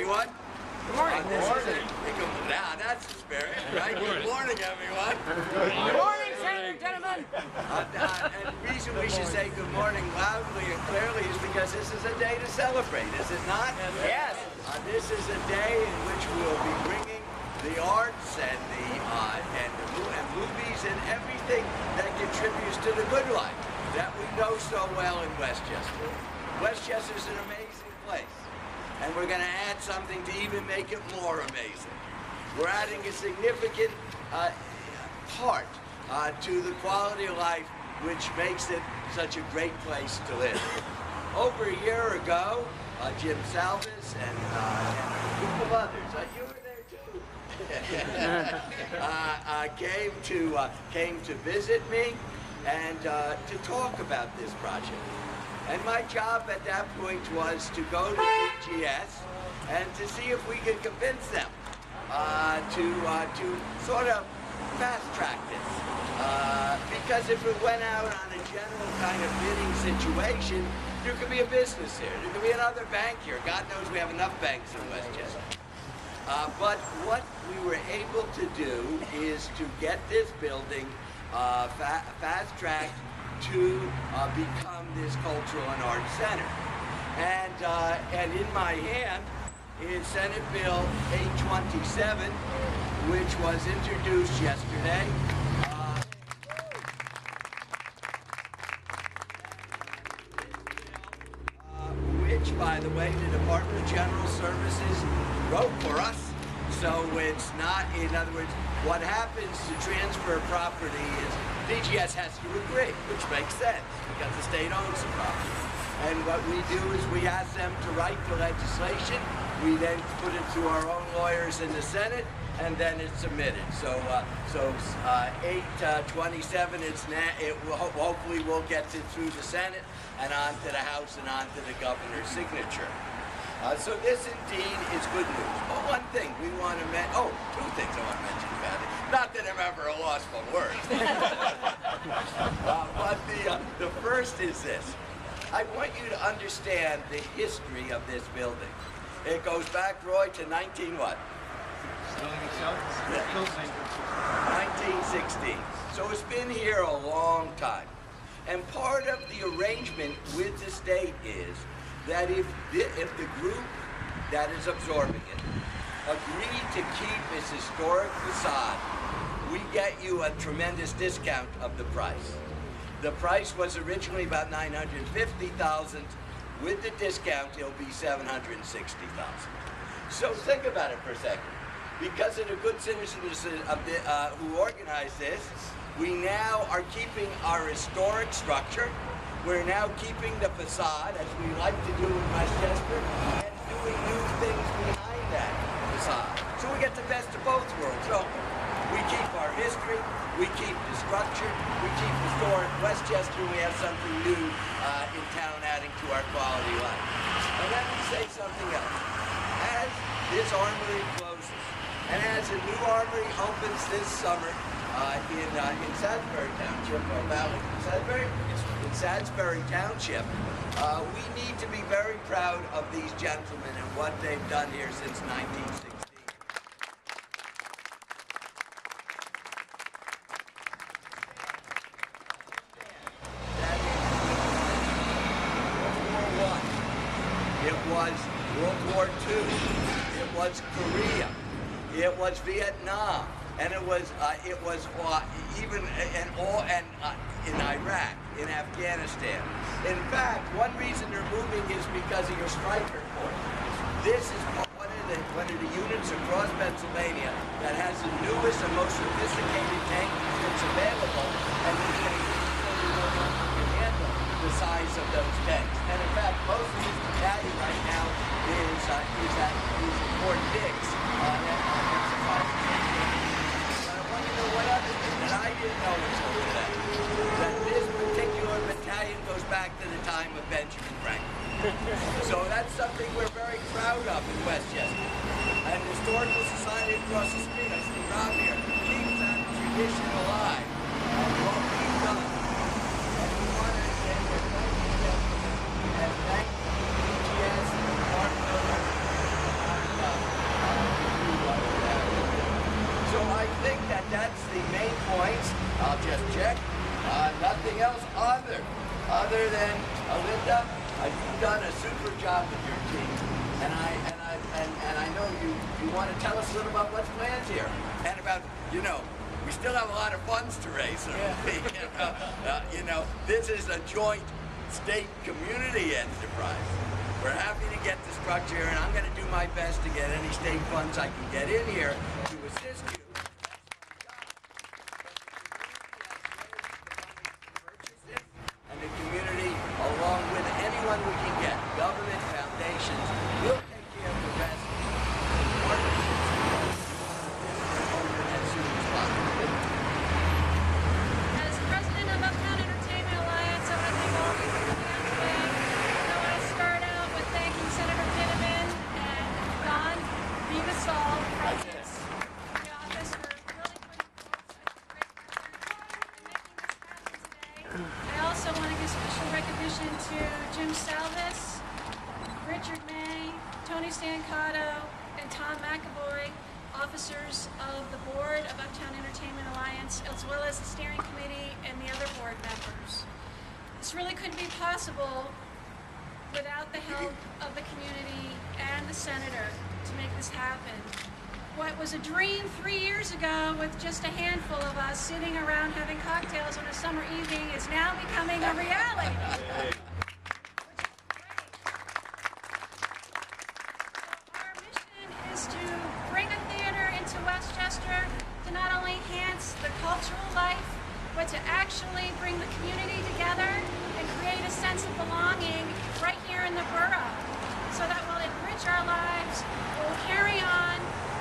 everyone. Good morning. Now that's the spirit, right? Good morning, everyone. Good morning, Senator gentlemen. And the reason we should say good morning loudly and clearly is because this is a day to celebrate, is it not? Yes. This is a day in which we'll be bringing the arts and movies and everything that contributes to the good life that we know so well in Westchester. Westchester is an amazing place, and we're going to add something to even make it more amazing. We're adding a significant part to the quality of life which makes it such a great place to live. Over a year ago, Jim Salvis and a group of others, you were there too, came to visit me and to talk about this project. And my job at that point was to go to BGS and to see if we could convince them to sort of fast track this. Because if it went out on a general kind of bidding situation, there could be a business here. There could be another bank here. God knows we have enough banks in Westchester. But what we were able to do is to get this building fast-tracked to become this cultural and arts center. And in my hand is Senate Bill 827, which was introduced yesterday. Which, by the way, the Department of General Services wrote for us. So it's not, in other words, what happens to transfer property is BGS has to agree, which makes sense because the state owns the property. And what we do is we ask them to write the legislation. We then put it to our own lawyers in the Senate, and then it's submitted. So 827, hopefully we'll get it through the Senate and on to the House and on to the governor's signature. So this indeed is good news. But one thing we want to mention, two things I want to mention about it. Not that I'm ever a loss for words. But the first is this. I want you to understand the history of this building. It goes back, Roy, to 1916. So it's been here a long time. And part of the arrangement with the state is that if the group that is absorbing it agreed to keep its historic facade, we get you a tremendous discount of the price. The price was originally about $950,000. With the discount, it'll be $760,000. So think about it for a second. Because of the good citizens who organized this, we now are keeping our historic structure. We're now keeping the facade, as we like to do in Westchester, and doing new things behind that facade. So we get the best of both worlds. So we keep our history, we keep the structure, we keep historic Westchester, we have something new in town adding to our quality of life. And let me say something else. As this armory closes, and as a new armory opens this summer in Salisbury Township, or Valley, in Salisbury Township, we need to be very proud of these gentlemen and what they've done here since 1960. It was World War II, it was Korea, it was Vietnam, and it was even in Iraq, in Afghanistan. In fact, one reason they're moving is because of your Stryker Corps. This is one of the units across Pennsylvania that has the newest and most sophisticated tank that's available, and can handle the size of those tanks. And in fact, most of this battalion right now is at Fort Dix. But I want you to know one other thing that I didn't know until today. That this particular battalion goes back to the time of Benjamin Franklin. So that's something we're very proud of in Westchester. And the Historical Society across the street, I see Rob here, keeps that tradition alive of what we've done. And we want to again thank you, gentlemen, and thank BGS and the Department of I'll just check. Nothing else other than Linda, you've done a super job with your team, and I know you want to tell us a little about what's planned here, and about we still have a lot of funds to raise. This is a joint state community enterprise. We're happy to get the structure, and I'm going to do my best to get any state funds I can get in here to assist you. And the community, along with anyone we can get, government, foundations, will take care of the rest. As president of Uptown Entertainment Alliance, I want to thank all of you for being here today. I want to start out with thanking Senator Dinniman and Don Rivasol from the office for really putting forth such a great effort in making this happen today. I also want to give special recognition to Jim Salvis, Richard May, Tony Stancato, and Tom McAvoy, officers of the board of Uptown Entertainment Alliance, as well as the steering committee and the other board members. This really couldn't be possible without the help of the community and the senator to make this happen. What was a dream 3 years ago with just a handful of us sitting around having cocktails on a summer evening is now becoming a reality. Our mission is to bring a theater into Westchester to not only enhance the cultural life, but to actually bring the community together and create a sense of belonging right here in the borough, so that will enrich our lives, will carry on,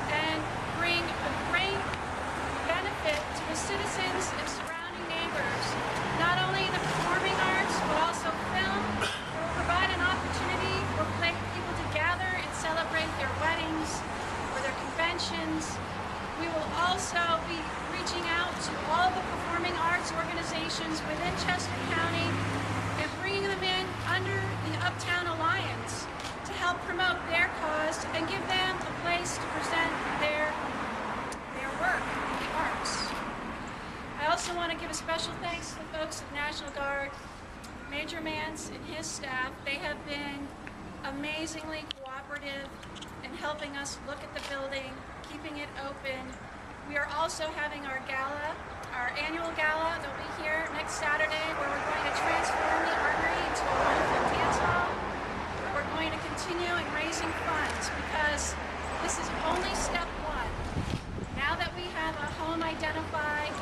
and bring a great benefit to the citizens and surrounding neighbors, not only in the performing arts, but also film. It will provide an opportunity for people to gather and celebrate their weddings or their conventions. We will also be reaching out to all the performing arts organizations within Chester County and bringing them in under the Uptown Alliance to help promote their cause and give them a place to present their work, the arts. I also want to give a special thanks to the folks of National Guard, Major Mance and his staff. They have been amazingly cooperative in helping us look at the building, keeping it open. We are also having our gala, our annual gala that will be here next Saturday, where we're going to transform the armory into a wonderful dance hall. We're going to continue in raising funds because this is only step one. Now that we have a home identified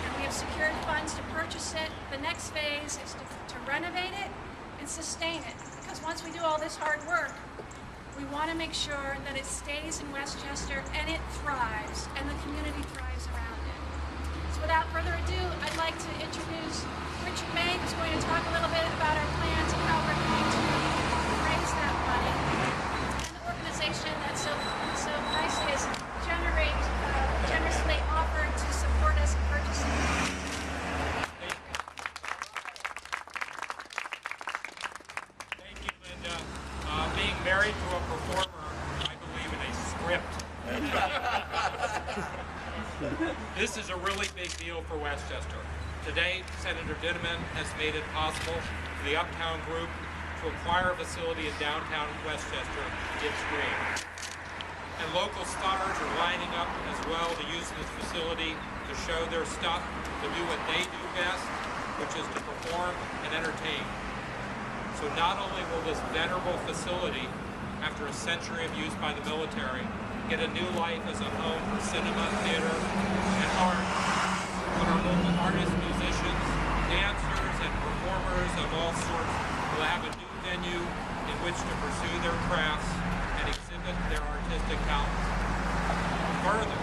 and we have secured funds to purchase it, the next phase is to renovate it and sustain it. Because once we do all this hard work, we want to make sure that it stays in Westchester and it thrives and the community thrives around it. So without further ado, I'd like to introduce Richard May, who's going to talk a little bit about our plans and how we're going to raise that money. And the organization that so nicely has generously offered to support us in purchasing it. Thank you, Linda. Being married to a performer, I believe in a script. This is a really big deal for Westchester. Today, Senator Dinniman has made it possible for the Uptown Group to acquire a facility in downtown Westchester, its dream. And local stars are lining up as well to use this facility to show their stuff, to do what they do best, which is to perform and entertain. So not only will this venerable facility, after a century of use by the military, get a new life as a home for cinema, theater, and art, but our local artists, musicians, dancers, and performers of all sorts will have a new venue in which to pursue their crafts and exhibit their artistic talents. Further,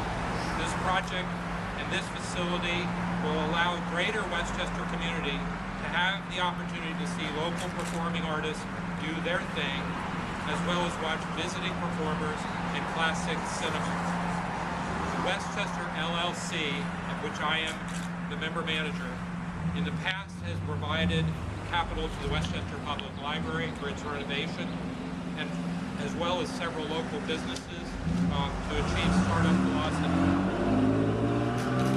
this project and this facility will allow greater Westchester community to have the opportunity to see local performing artists do their thing, as well as watch visiting performers in classic cinema. Westchester LLC, of which I am the member manager, in the past has provided capital to the Westchester Public Library for its renovation, and as well as several local businesses to achieve startup velocity.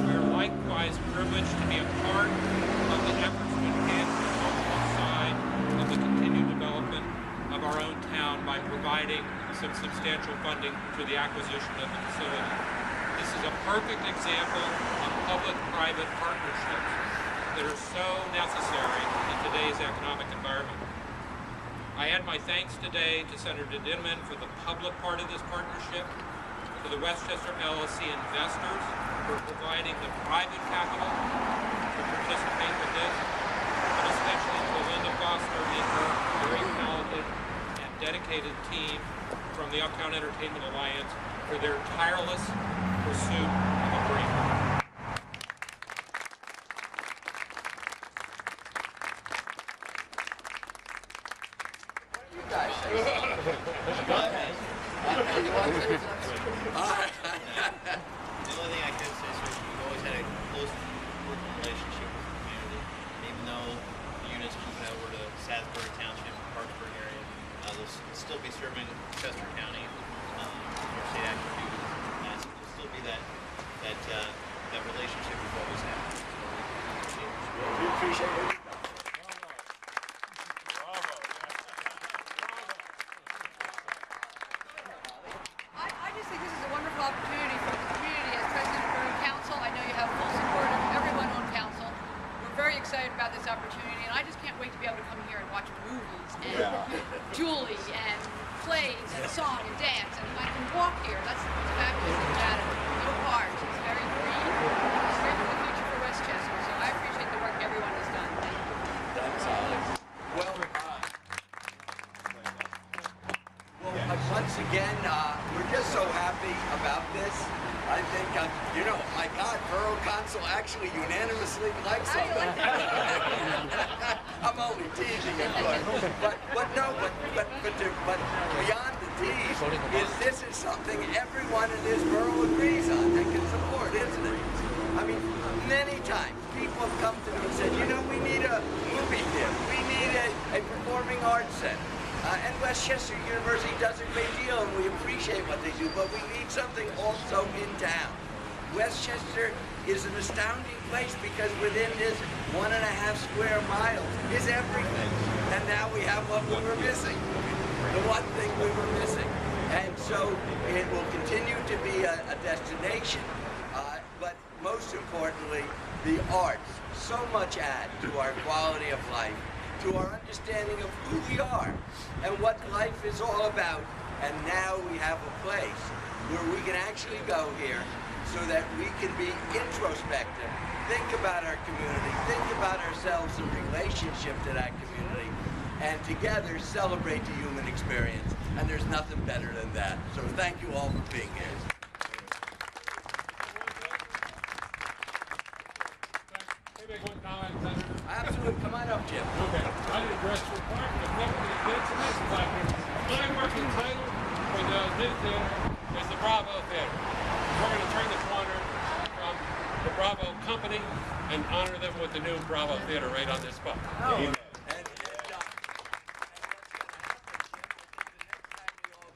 We are likewise recognized privilege to be a part of the efforts to enhance the cultural side of the continued development of our own town by providing some substantial funding for the acquisition of the facility. This is a perfect example of public-private partnerships that are so necessary in today's economic environment. I add my thanks today to Senator Dinniman for the public part of this partnership, to the Westchester LLC investors for providing the private capital to participate with this, and especially to Linda Foster and her very talented and dedicated team from the Uptown Entertainment Alliance for their tireless pursuit of a dream. You guys say The only thing I can say is we've always had a close working relationship with the community. And even though the units moving over to Salisbury Township, Parksburg area, they'll still be serving Chester County, for state active duty. So there'll still be that relationship we've always had. So we appreciate it. I just think this is a wonderful opportunity for the community. As President of the Borough Council, I know you have full support of everyone on council. We're very excited about this opportunity, and I just can't wait to be able to come here and watch movies and Julie and plays and song and dance. And I can walk here. That's what's fabulous about it. No cars. It's very green. It's great for the future for Westchester. So I appreciate the work everyone has done. Thank you. That's well, once again, we're just so happy about this. I think, my God, Borough Council actually unanimously likes something. I'm only teasing, of course. But beyond the tease, this is something everyone in this borough agrees on and can support, isn't it? I mean, many times people have come to me and said, we need a movie theater, we need a performing arts center. And Westchester University does a great deal, and we appreciate what they do, but we need something also in town. Westchester is an astounding place because within this 1.5 square miles is everything. And now we have what we were missing, the one thing we were missing. And so it will continue to be a destination, but most importantly, the arts so much add to our quality of life, to our understanding of who we are and what life is all about. And now we have a place where we can actually go here so that we can be introspective, think about our community, think about ourselves in relationship to that community, and together celebrate the human experience. And there's nothing better than that. So thank you all for being here. Absolutely. Come on up, Jim. Okay. I did address the requirement of making the events and this like my working title for the new theater is the Bravo Theater. We're going to turn the corner from the Bravo Company and honor them with the new Bravo Theater right on this spot. Oh. And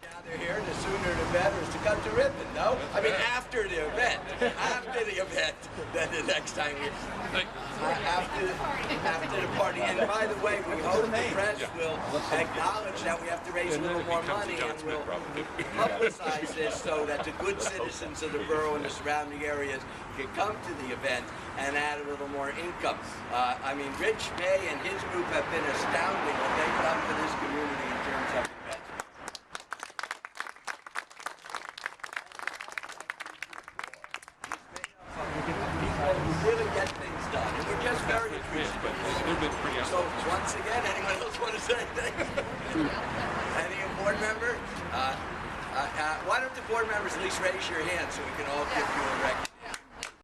gather here, the sooner the better is to cut the ribbon, no? I mean, after the event. After the event, then the next time we... After the party. And by the way, we hope the press will acknowledge that we have to raise a little more money and will publicize this so that the good citizens of the borough and the surrounding areas can come to the event and add a little more income. I mean, Rich May and his group have been astounding what they've done for this community in terms of events. Really get things done, and we're just very appreciative. So once again, anyone else want to say anything? Any board member? Why don't the board members at least raise your hand so we can all give you a recognition?